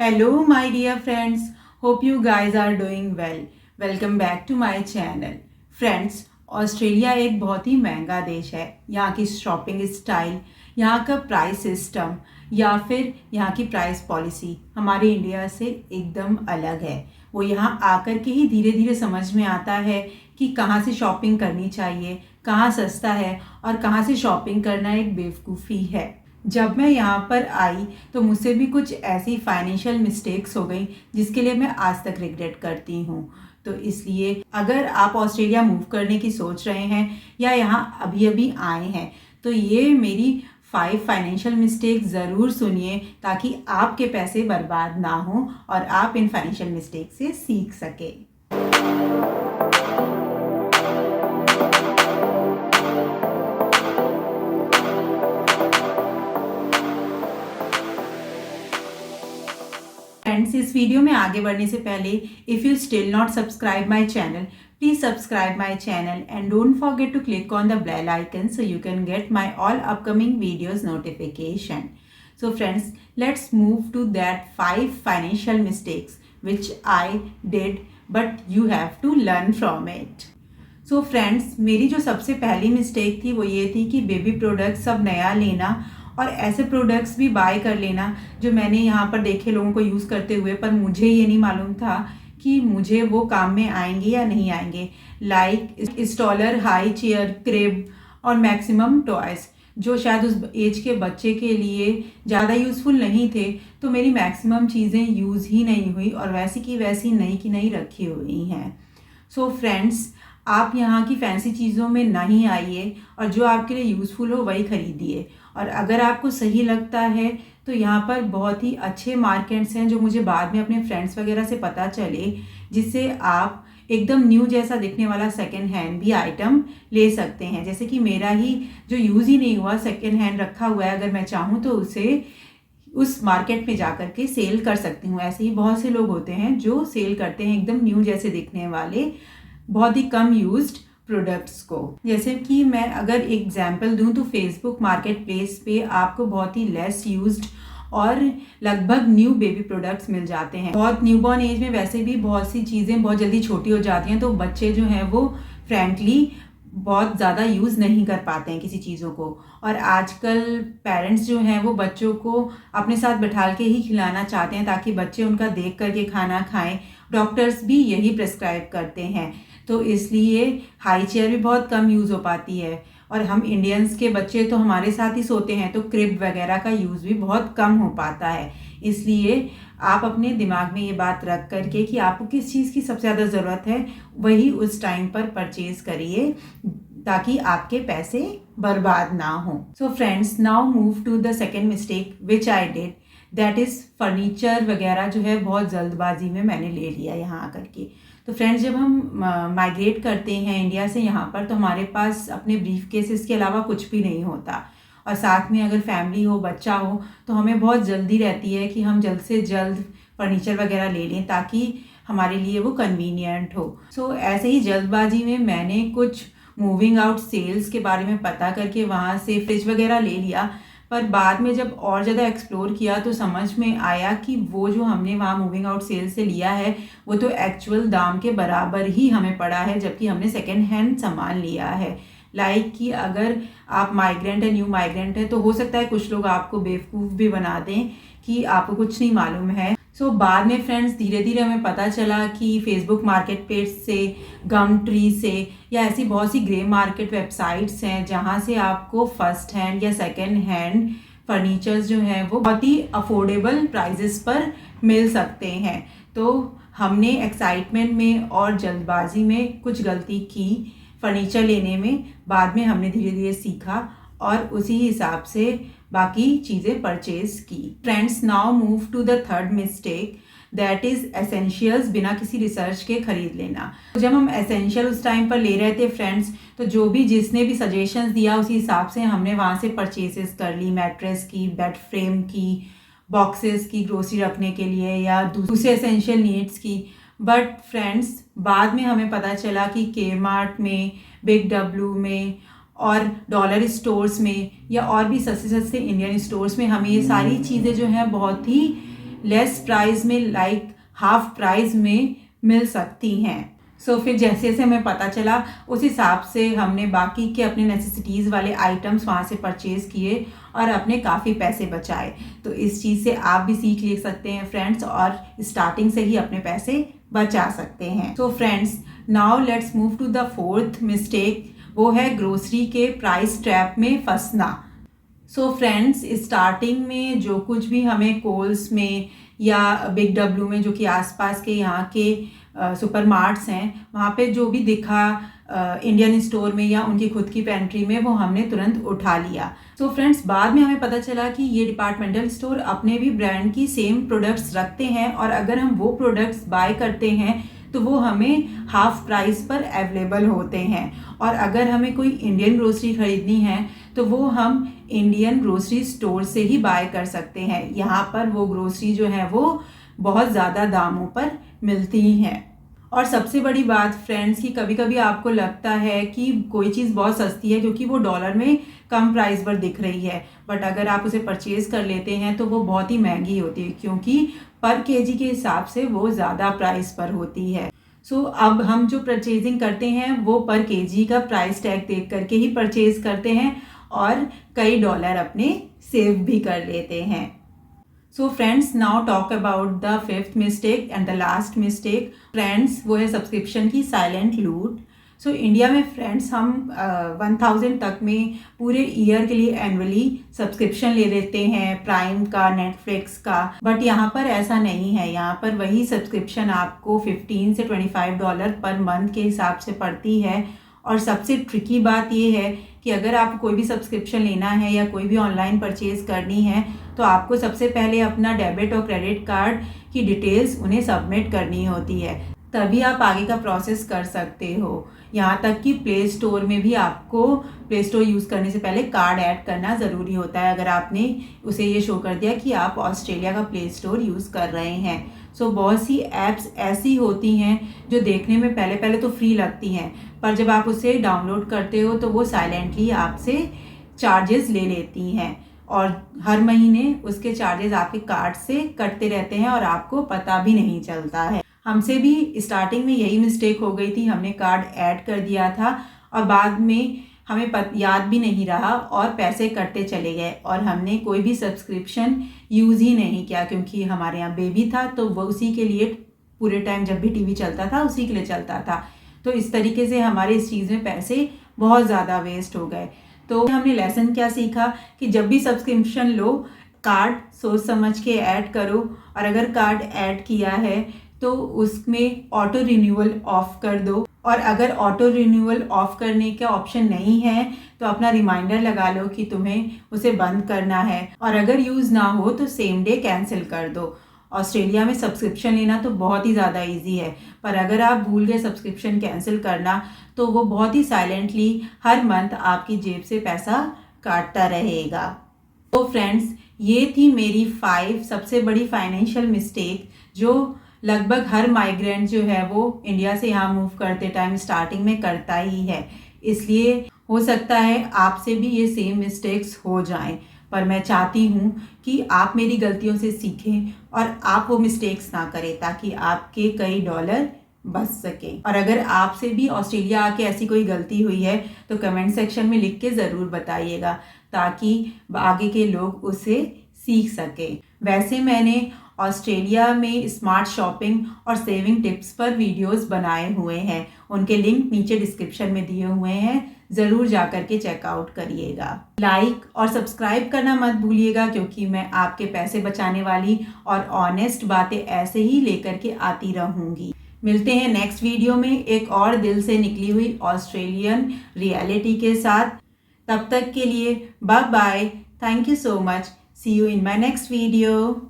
Hello, my dear friends. Hope you guys are doing well. Welcome back to my channel. Friends, Australia एक बहुत ही महंगा देश है। यहाँ की शॉपिंग स्टाइल, यहाँ का प्राइस सिस्टम या फिर यहाँ की प्राइस पॉलिसी हमारे इंडिया से एकदम अलग है। वो यहाँ आकर के ही धीरे धीरे समझ में आता है कि कहाँ से शॉपिंग करनी चाहिए, कहाँ सस्ता है और कहाँ से शॉपिंग करना एक बेवकूफ़ी है। जब मैं यहाँ पर आई तो मुझसे भी कुछ ऐसी फाइनेंशियल मिस्टेक्स हो गई जिसके लिए मैं आज तक रिग्रेट करती हूँ। तो इसलिए अगर आप ऑस्ट्रेलिया मूव करने की सोच रहे हैं या यहाँ अभी अभी आए हैं तो ये मेरी 5 फाइनेंशियल मिस्टेक ज़रूर सुनिए ताकि आपके पैसे बर्बाद ना हो और आप इन फाइनेंशियल मिस्टेक से सीख सकें। फ्रेंड्स, इस वीडियो में आगे बढ़ने से पहले if you still not subscribe my channel, please subscribe my channel and don't forget to click on the bell icon so you can get my all upcoming videos notification. So friends, let's move to that 5 financial mistakes which I did but you have to learn from it. So friends, मेरी जो सबसे पहली mistake थी वो ये थी कि baby product सब नया लेना और ऐसे प्रोडक्ट्स भी बाय कर लेना जो मैंने यहाँ पर देखे लोगों को यूज़ करते हुए, पर मुझे ये नहीं मालूम था कि मुझे वो काम में आएंगे या नहीं आएंगे। लाइक स्टॉलर, हाई चेयर, क्रिब और मैक्सिमम टॉयज़ जो शायद उस एज के बच्चे के लिए ज़्यादा यूज़फुल नहीं थे। तो मेरी मैक्सिमम चीज़ें यूज़ ही नहीं हुई और वैसी की वैसी नई की नई रखी हुई हैं। सो फ्रेंड्स, आप यहाँ की फैंसी चीज़ों में नहीं आइए और जो आपके लिए यूज़फुल हो वही खरीदिए। और अगर आपको सही लगता है तो यहाँ पर बहुत ही अच्छे मार्केट्स हैं जो मुझे बाद में अपने फ्रेंड्स वगैरह से पता चले, जिससे आप एकदम न्यू जैसा दिखने वाला सेकेंड हैंड भी आइटम ले सकते हैं। जैसे कि मेरा ही जो यूज़ ही नहीं हुआ सेकेंड हैंड रखा हुआ है, अगर मैं चाहूँ तो उसे उस मार्केट में जाकर के सेल कर सकती हूँ। ऐसे ही बहुत से लोग होते हैं जो सेल करते हैं एकदम न्यू जैसे दिखने वाले बहुत ही कम यूज्ड प्रोडक्ट्स को। जैसे कि मैं अगर एग्जांपल दूं तो फेसबुक मार्केट प्लेस पे आपको बहुत ही लेस यूज्ड और लगभग न्यू बेबी प्रोडक्ट्स मिल जाते हैं। बहुत न्यूबॉर्न एज में वैसे भी बहुत सी चीज़ें बहुत जल्दी छोटी हो जाती हैं, तो बच्चे जो हैं वो फ्रेंकली बहुत ज़्यादा यूज़ नहीं कर पाते हैं किसी चीज़ों को। और आजकल पेरेंट्स जो हैं वो बच्चों को अपने साथ बैठा के ही खिलाना चाहते हैं ताकि बच्चे उनका देख करके खाना खाएं। डॉक्टर्स भी यही प्रेस्क्राइब करते हैं, तो इसलिए हाई चेयर भी बहुत कम यूज़ हो पाती है। और हम इंडियंस के बच्चे तो हमारे साथ ही सोते हैं, तो क्रिब वगैरह का यूज़ भी बहुत कम हो पाता है। इसलिए आप अपने दिमाग में ये बात रख करके कि आपको किस चीज़ की सबसे ज़्यादा ज़रूरत है वही उस टाइम पर परचेज करिए ताकि आपके पैसे बर्बाद ना हो। So friends, now move to the second mistake which I did, that is furniture वगैरह जो है बहुत जल्दबाजी में मैंने ले लिया यहाँ आकर के। तो फ्रेंड्स, जब हम माइग्रेट करते हैं इंडिया से यहाँ पर तो हमारे पास अपने ब्रीफ केसेस के अलावा कुछ भी नहीं होता, और साथ में अगर फैमिली हो, बच्चा हो, तो हमें बहुत जल्दी रहती है कि हम जल्द से जल्द फर्नीचर वगैरह ले लें ताकि हमारे लिए वो कन्वीनियंट हो। सो ऐसे ही जल्दबाजी में मैंने कुछ मूविंग आउट सेल्स के बारे में पता करके वहाँ से फ्रिज वगैरह ले लिया, पर बाद में जब और ज़्यादा एक्सप्लोर किया तो समझ में आया कि वो जो हमने वहाँ मूविंग आउट सेल से लिया है वो तो एक्चुअल दाम के बराबर ही हमें पड़ा है, जबकि हमने सेकेंड हैंड सामान लिया है। लाइक कि अगर आप माइग्रेंट है, न्यू माइग्रेंट है, तो हो सकता है कुछ लोग आपको बेवकूफ़ भी बना दें कि आपको कुछ नहीं मालूम है। सो बाद में फ्रेंड्स धीरे धीरे हमें पता चला कि फेसबुक मार्केट प्लेस से, गम ट्री से या ऐसी बहुत सी ग्रे मार्केट वेबसाइट्स हैं जहाँ से आपको फर्स्ट हैंड या सेकेंड हैंड फर्नीचर्स जो हैं वो बहुत ही अफोर्डेबल प्राइजेस पर मिल सकते हैं। तो हमने एक्साइटमेंट में और जल्दबाजी में कुछ गलती की फर्नीचर लेने में। बाद में हमने धीरे धीरे सीखा और उसी हिसाब से बाकी चीज़ें परचेज की। Friends, now move to the third mistake, that is essentials बिना किसी रिसर्च के खरीद लेना। जब हम एसेंशियल उस टाइम पर ले रहे थे फ्रेंड्स, तो जो भी जिसने भी सजेशंस दिया उसी हिसाब से हमने वहाँ से परचेजेस कर ली। मैट्रेस की, बेड फ्रेम की, बॉक्सेस की ग्रोसरी रखने के लिए या दूसरे एसेंशियल नीड्स की। बट फ्रेंड्स, बाद में हमें पता चला कि के मार्ट में, बिग डब्ल्यू में और डॉलर स्टोर्स में या और भी सस्ते सस्ते इंडियन स्टोर्स में हमें ये सारी चीज़ें जो हैं बहुत ही लेस प्राइस में लाइक हाफ प्राइस में मिल सकती हैं। सो फिर जैसे जैसे हमें पता चला उस हिसाब से हमने बाकी के अपने नेसेसिटीज़ वाले आइटम्स वहाँ से परचेज़ किए और अपने काफ़ी पैसे बचाए। तो इस चीज़ से आप भी सीख ले सकते हैं फ्रेंड्स, और स्टार्टिंग से ही अपने पैसे बचा सकते हैं। So friends, now let's move to the fourth mistake, वो है ग्रोसरी के प्राइस ट्रैप में फंसना। सो फ्रेंड्स, स्टार्टिंग में जो कुछ भी हमें कोल्स में या बिग डब्ल्यू में, जो कि आसपास के यहाँ के सुपर मार्ट्स हैं, वहाँ पे जो भी दिखा इंडियन स्टोर में या उनकी खुद की पेंट्री में, वो हमने तुरंत उठा लिया। सो फ्रेंड्स, बाद में हमें पता चला कि ये डिपार्टमेंटल स्टोर अपने भी ब्रांड की सेम प्रोडक्ट्स रखते हैं, और अगर हम वो प्रोडक्ट्स बाय करते हैं तो वो हमें हाफ प्राइस पर अवेलेबल होते हैं। और अगर हमें कोई इंडियन ग्रोसरी खरीदनी है तो वो हम इंडियन ग्रोसरी स्टोर से ही बाय कर सकते हैं। यहाँ पर वो ग्रोसरी जो है वो बहुत ज़्यादा दामों पर मिलती ही हैं। और सबसे बड़ी बात फ्रेंड्स, कि कभी कभी आपको लगता है कि कोई चीज़ बहुत सस्ती है क्योंकि वो डॉलर में कम प्राइस पर दिख रही है, बट अगर आप उसे परचेज़ कर लेते हैं तो वो बहुत ही महंगी होती है, क्योंकि पर केजी के हिसाब से वो ज़्यादा प्राइस पर होती है। सो अब हम जो परचेजिंग करते हैं वो पर केजी का प्राइस टैग देख करके ही परचेज़ करते हैं, और कई डॉलर अपने सेव भी कर लेते हैं। So friends, now talk about the fifth mistake and the last mistake friends, वो है सब्सक्रिप्शन की साइलेंट लूट। सो इंडिया में फ्रेंड्स हम 1000 तक में पूरे ईयर के लिए एनुअली सब्सक्रिप्शन ले लेते हैं, प्राइम का, नेटफ्लिक्स का, बट यहाँ पर ऐसा नहीं है। यहाँ पर वही सब्सक्रिप्शन आपको 15 से $25 पर मंथ के हिसाब से पड़ती है। और सबसे ट्रिकी बात ये है कि अगर आपको कोई भी सब्सक्रिप्शन लेना है या कोई भी ऑनलाइन परचेज़ करनी है तो आपको सबसे पहले अपना डेबिट और क्रेडिट कार्ड की डिटेल्स उन्हें सबमिट करनी होती है, तभी आप आगे का प्रोसेस कर सकते हो। यहाँ तक कि प्ले स्टोर में भी आपको प्ले स्टोर यूज़ करने से पहले कार्ड ऐड करना ज़रूरी होता है, अगर आपने उसे ये शो कर दिया कि आप ऑस्ट्रेलिया का प्ले स्टोर यूज़ कर रहे हैं। सो बहुत सी ऐप्स ऐसी होती हैं जो देखने में पहले पहले तो फ्री लगती हैं, पर जब आप उसे डाउनलोड करते हो तो वो साइलेंटली आपसे चार्जेस ले लेती हैं, और हर महीने उसके चार्जेस आपके कार्ड से कटते रहते हैं और आपको पता भी नहीं चलता है। हमसे भी स्टार्टिंग में यही मिस्टेक हो गई थी, हमने कार्ड ऐड कर दिया था और बाद में हमें याद भी नहीं रहा और पैसे कटते चले गए, और हमने कोई भी सब्सक्रिप्शन यूज़ ही नहीं किया, क्योंकि हमारे यहाँ बेबी था तो वो उसी के लिए पूरे टाइम जब भी टीवी चलता था उसी के लिए चलता था। तो इस तरीके से हमारे इस चीज़ में पैसे बहुत ज़्यादा वेस्ट हो गए। तो हमने लेसन क्या सीखा कि जब भी सब्सक्रिप्शन लो, कार्ड सोच समझ के ऐड करो, और अगर कार्ड ऐड किया है तो उसमें ऑटो रिन्यूअल ऑफ कर दो, और अगर ऑटो रिन्यूअल ऑफ करने का ऑप्शन नहीं है तो अपना रिमाइंडर लगा लो कि तुम्हें उसे बंद करना है, और अगर यूज़ ना हो तो सेम डे कैंसिल कर दो। ऑस्ट्रेलिया में सब्सक्रिप्शन लेना तो बहुत ही ज़्यादा इजी है, पर अगर आप भूल गए सब्सक्रिप्शन कैंसिल करना तो वो बहुत ही साइलेंटली हर मंथ आपकी जेब से पैसा काटता रहेगा। तो फ्रेंड्स, ये थी मेरी 5 सबसे बड़ी फाइनेंशियल मिस्टेक जो लगभग हर माइग्रेंट जो है वो इंडिया से यहाँ मूव करते टाइम स्टार्टिंग में करता ही है। इसलिए हो सकता है आपसे भी ये सेम मिस्टेक्स हो जाएं, पर मैं चाहती हूँ कि आप मेरी गलतियों से सीखें और आप वो मिस्टेक्स ना करें, ताकि आपके कई डॉलर बच सके। और अगर आपसे भी ऑस्ट्रेलिया आके ऐसी कोई गलती हुई है तो कमेंट सेक्शन में लिख के ज़रूर बताइएगा, ताकि आगे के लोग उसे सीख सके। वैसे मैंने ऑस्ट्रेलिया में स्मार्ट शॉपिंग और सेविंग टिप्स पर वीडियोस बनाए हुए हैं, उनके लिंक नीचे डिस्क्रिप्शन में दिए हुए हैं, ज़रूर जा कर के चेकआउट करिएगा। लाइक और सब्सक्राइब करना मत भूलिएगा, क्योंकि मैं आपके पैसे बचाने वाली और ऑनेस्ट बातें ऐसे ही लेकर के आती रहूँगी। मिलते हैं नेक्स्ट वीडियो में एक और दिल से निकली हुई ऑस्ट्रेलियन रियलिटी के साथ। तब तक के लिए bye bye, thank you so much, see you in my next video.